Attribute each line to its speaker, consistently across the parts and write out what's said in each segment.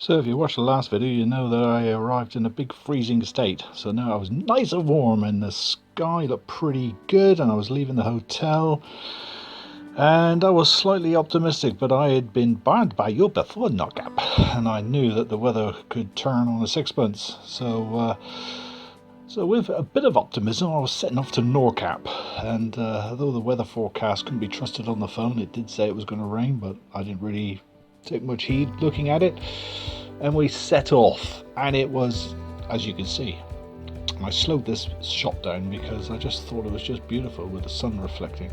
Speaker 1: So if you watched the last video, you know that I arrived in a big freezing state. So now I was nice and warm and the sky looked pretty good, and I was leaving the hotel and I was slightly optimistic, but I had been burned by you before, NORDKAPP, and I knew that the weather could turn on a sixpence. So with a bit of optimism, I was setting off to NORDKAPP, and although the weather forecast couldn't be trusted on the phone, it did say it was going to rain, but I didn't really take much heed looking at it. And we set off, and it was, as you can see, I slowed this shot down because I just thought it was just beautiful with the sun reflecting.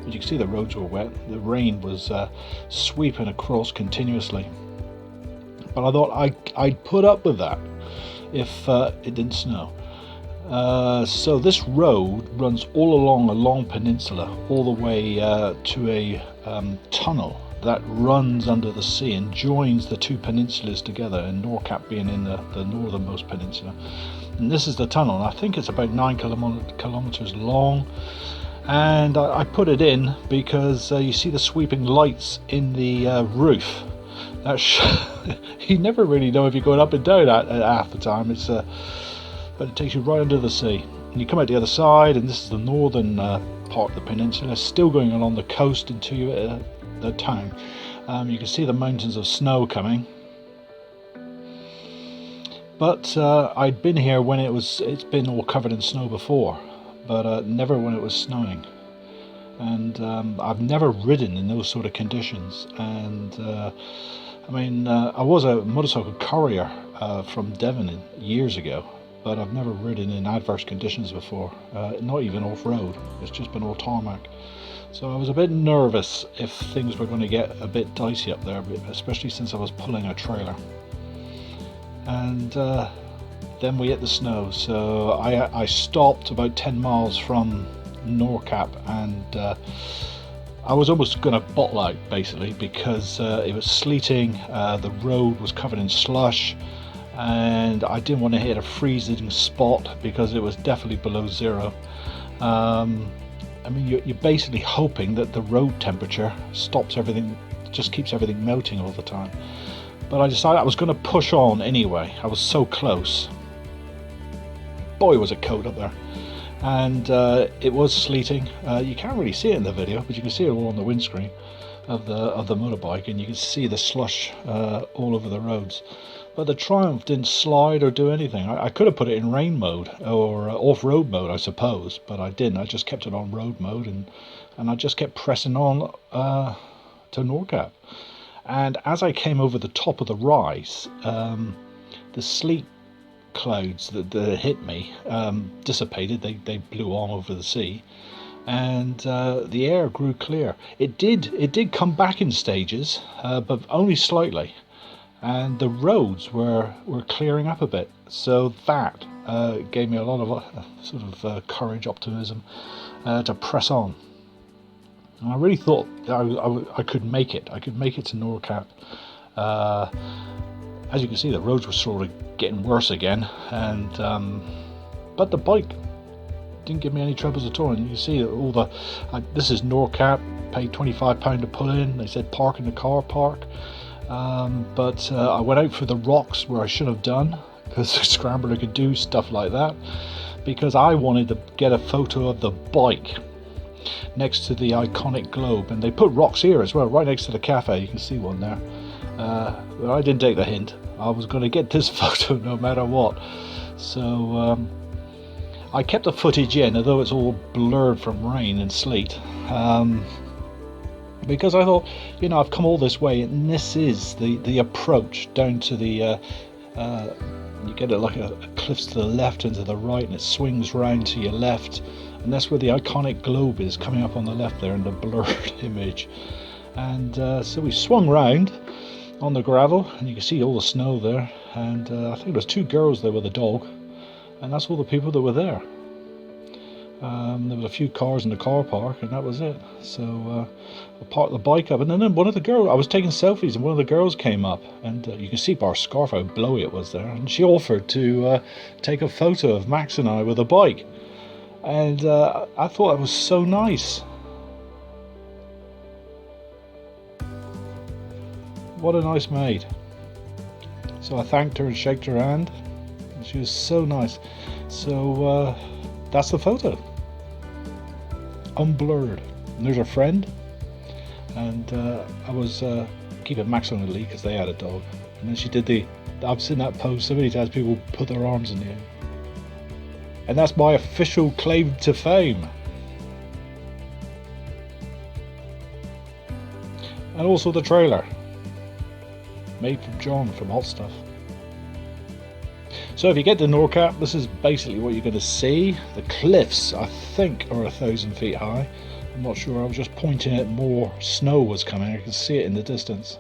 Speaker 1: But you can see the roads were wet, the rain was sweeping across continuously. But I thought I'd put up with that if it didn't snow. So this road runs all along a long peninsula, all the way to a tunnel that runs under the sea and joins the two peninsulas together, and NORDKAPP being in the northernmost peninsula. And this is the tunnel, and I think it's about 9 kilometers long, and I put it in because you see the sweeping lights in the roof. You never really know if you're going up and down at half the time. But it takes you right under the sea, and you come out the other side, and this is the northern part of the peninsula, still going along the coast into the town. You can see the mountains of snow coming, but I'd been here when it's been all covered in snow before, but never when it was snowing. And I've never ridden in those sort of conditions. And I was a motorcycle courier from Devon years ago, but I've never ridden in adverse conditions before, not even off-road. It's just been all tarmac. So I was a bit nervous if things were going to get a bit dicey up there, especially since I was pulling a trailer. And then we hit the snow, so I stopped about 10 miles from NORDKAPP, and I was almost going to bottle out basically because it was sleeting, the road was covered in slush, and I didn't want to hit a freezing spot because it was definitely below zero. You're basically hoping that the road temperature stops everything, just keeps everything melting all the time. But I decided I was going to push on anyway. I was so close. Boy, was it cold up there. And it was sleeting. You can't really see it in the video, but you can see it all on the windscreen of the motorbike, and you can see the slush all over the roads. But the Triumph didn't slide or do anything. I could have put it in rain mode or off-road mode, I suppose, but I didn't. I just kept it on road mode, and I just kept pressing on to NORDKAPP. And as I came over the top of the rise, the sleet clouds that hit me dissipated. They blew on over the sea, and the air grew clear. It did come back in stages, but only slightly. And the roads were clearing up a bit, so that gave me a lot of courage, optimism to press on. And I really thought I could make it. I could make it to NORDKAPP. As you can see, the roads were sort of getting worse again, and but the bike didn't give me any troubles at all. And you can see that this is NORDKAPP. Paid £25 to pull in. They said park in the car park. But I went out for the rocks where I should have done, because the Scrambler could do stuff like that, because I wanted to get a photo of the bike next to the iconic globe. And they put rocks here as well, right next to the cafe. You can see one there. But I didn't take the hint. I was going to get this photo no matter what. So I kept the footage in, although it's all blurred from rain and sleet. Because I thought, I've come all this way, and this is the approach down to the you get it like a cliffs to the left and to the right, and it swings round to your left, and that's where the iconic globe is coming up on the left there in the blurred image. And so we swung round on the gravel, and you can see all the snow there, and I think there's 2 girls there with a dog, and that's all the people that were there. There was a few cars in the car park, and that was it. So I parked the bike up, and then one of the girls, I was taking selfies, and one of the girls came up, and you can see by our scarf how blowy it was there, and she offered to take a photo of Max and I with a bike. And I thought it was so nice. What a nice maid. So I thanked her and shook her hand. And she was so nice. So that's the photo. Unblurred. And there's her friend. And I was keeping Max on the lead because they had a dog. And then she did I've seen that post so many times, people put their arms in the air. And that's my official claim to fame. And also the trailer. Made from John from Hot Stuff. So if you get to NORDKAPP, this is basically what you're going to see. The cliffs, I think, are 1,000 feet high. I'm not sure, I was just pointing at more snow was coming. I could see it in the distance.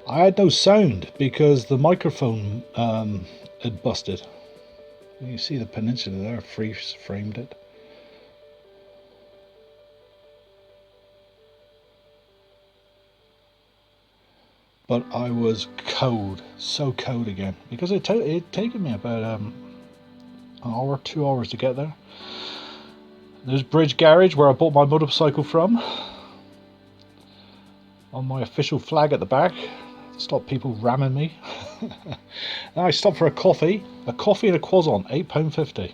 Speaker 1: I had no sound because the microphone had busted. You see the peninsula there, freeze framed it. But I was cold, so cold again, because it taken me about an hour, 2 hours to get there. There's Bridge Garage where I bought my motorcycle from, on my official flag at the back, to stop people ramming me. And I stopped for a coffee and a croissant, £8.50.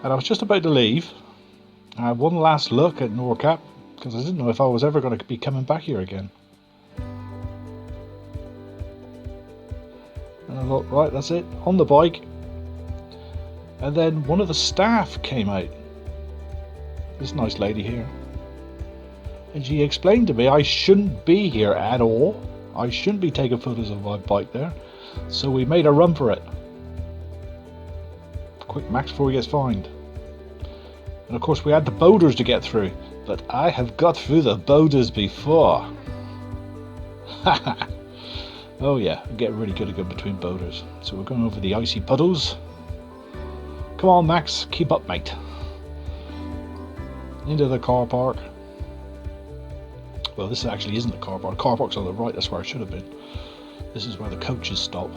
Speaker 1: And I was just about to leave. I had one last look at NORDKAPP, because I didn't know if I was ever going to be coming back here again. And I thought, right, that's it, on the bike. And then one of the staff came out, this nice lady here, and she explained to me I shouldn't be here at all. I shouldn't be taking photos of my bike there. So we made a run for it. Quick, Max, before he gets fined. And of course we had the boulders to get through, but I have got through the boulders before. Oh yeah, I'm getting really good at going between boulders. So we're going over the icy puddles. Come on, Max, keep up, mate. Into the car park. Well, this actually isn't the car park. The car park's on the right, that's where I should have been. This is where the coaches stop.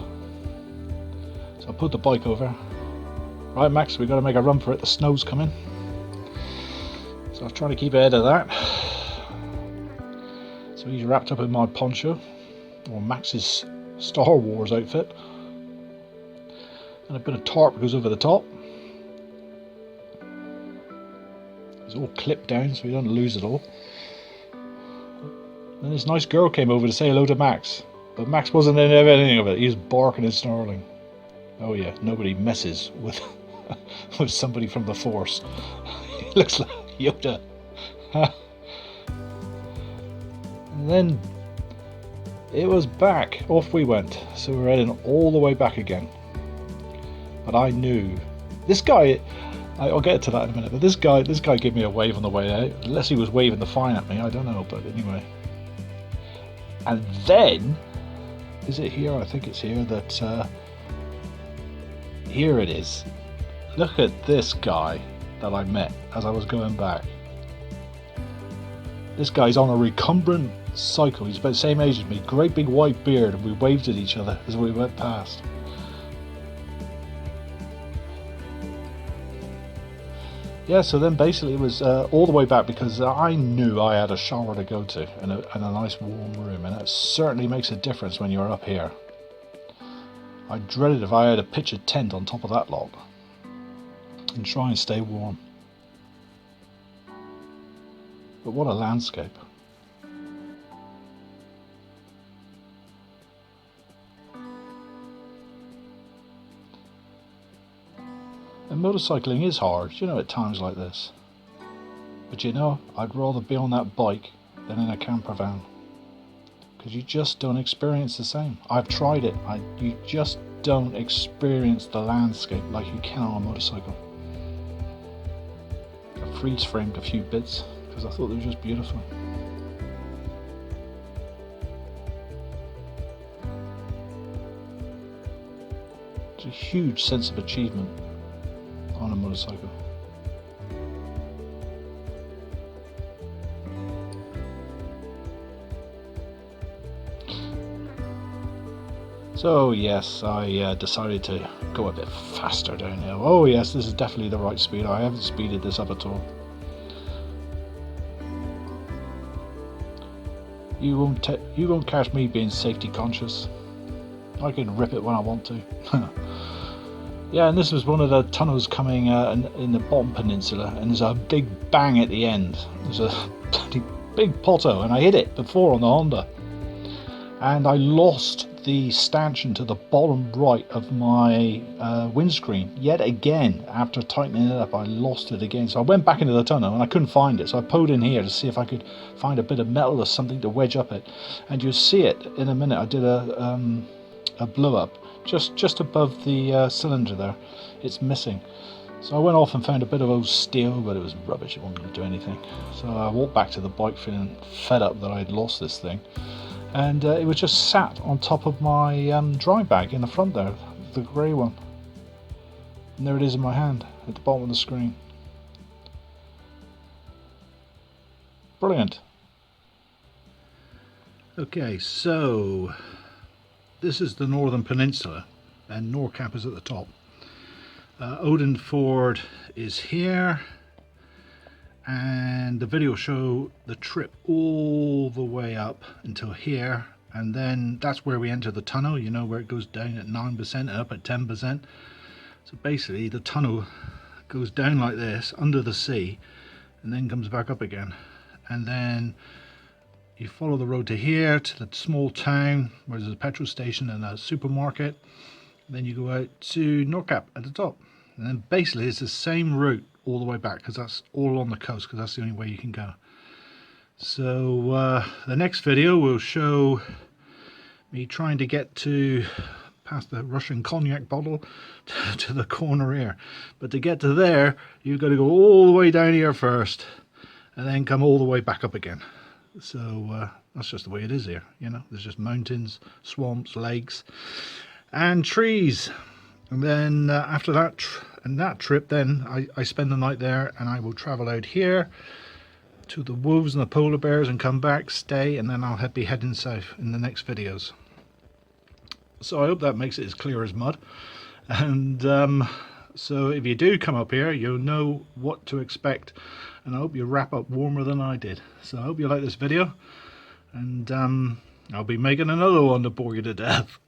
Speaker 1: So I put the bike over. Right, Max, we've got to make a run for it. The snow's coming. So I was trying to keep ahead of that. So he's wrapped up in my poncho, or Max's Star Wars outfit. And a bit of tarp goes over the top. It's all clipped down so we don't lose it all. And this nice girl came over to say hello to Max. But Max wasn't in anything of it. He was barking and snarling. Oh yeah, nobody messes with with somebody from the Force. He looks like Yoda. And then it was back. Off we went. So we're heading all the way back again. But I knew this guy. I'll get to that in a minute. But this guy gave me a wave on the way out. Unless he was waving the fine at me, I don't know. But anyway. And then, is it here? I think it's here. That here it is. Look at this guy that I met as I was going back. This guy's on a recumbent cycle. He's about the same age as me. Great big white beard, and we waved at each other as we went past. Yeah, so then basically it was all the way back because I knew I had a shower to go to and a nice warm room, and that certainly makes a difference when you're up here. I dreaded if I had to pitch a tent on top of that lot and try and stay warm. But what a landscape. And motorcycling is hard, you know, at times like this. But you know, I'd rather be on that bike than in a camper van. Because you just don't experience the same. I've tried it. You just don't experience the landscape like you can on a motorcycle. I freeze-framed a few bits because I thought they were just beautiful. It's a huge sense of achievement on a motorcycle. So yes, I decided to go a bit faster downhill. Oh yes, this is definitely the right speed. I haven't speeded this up at all. you won't catch me being safety conscious. I can rip it when I want to. Yeah, and this was one of the tunnels coming in the bottom peninsula, and there's a big bang at the end. There's a bloody big potto, and I hit it before on the Honda, and I lost the stanchion to the bottom right of my windscreen yet again. After tightening it up, I lost it again, so I went back into the tunnel and I couldn't find it, so I poked in here to see if I could find a bit of metal or something to wedge up it, and you'll see it in a minute. I did a blow up just above the cylinder there. It's missing, so I went off and found a bit of old steel, but it was rubbish. It wasn't going to do anything, so I walked back to the bike feeling fed up that I'd lost this thing. And it was just sat on top of my dry bag in the front there, the grey one. And there it is in my hand at the bottom of the screen. Brilliant. Okay, so this is the Northern Peninsula, and NORDKAPP is at the top. Odenford is here, and the video will show the trip all the way up until here, and then that's where we enter the tunnel, you know, where it goes down at 9% and up at 10%. So basically the tunnel goes down like this under the sea and then comes back up again, and then you follow the road to here to the small town where there's a petrol station and a supermarket. Then you go out to NORDKAPP at the top, and then basically it's the same route all the way back, because that's all on the coast, because that's the only way you can go. So the next video will show me trying to get to past the Russian cognac bottle to the corner here, but to get to there you've got to go all the way down here first and then come all the way back up again. So that's just the way it is here, you know. There's just mountains, swamps, lakes and trees. And then after that trip, then I spend the night there, and I will travel out here to the wolves and the polar bears and come back, stay, and then I'll be heading south in the next videos. So I hope that makes it as clear as mud. And so if you do come up here, you'll know what to expect, and I hope you wrap up warmer than I did. So I hope you like this video, and I'll be making another one to bore you to death.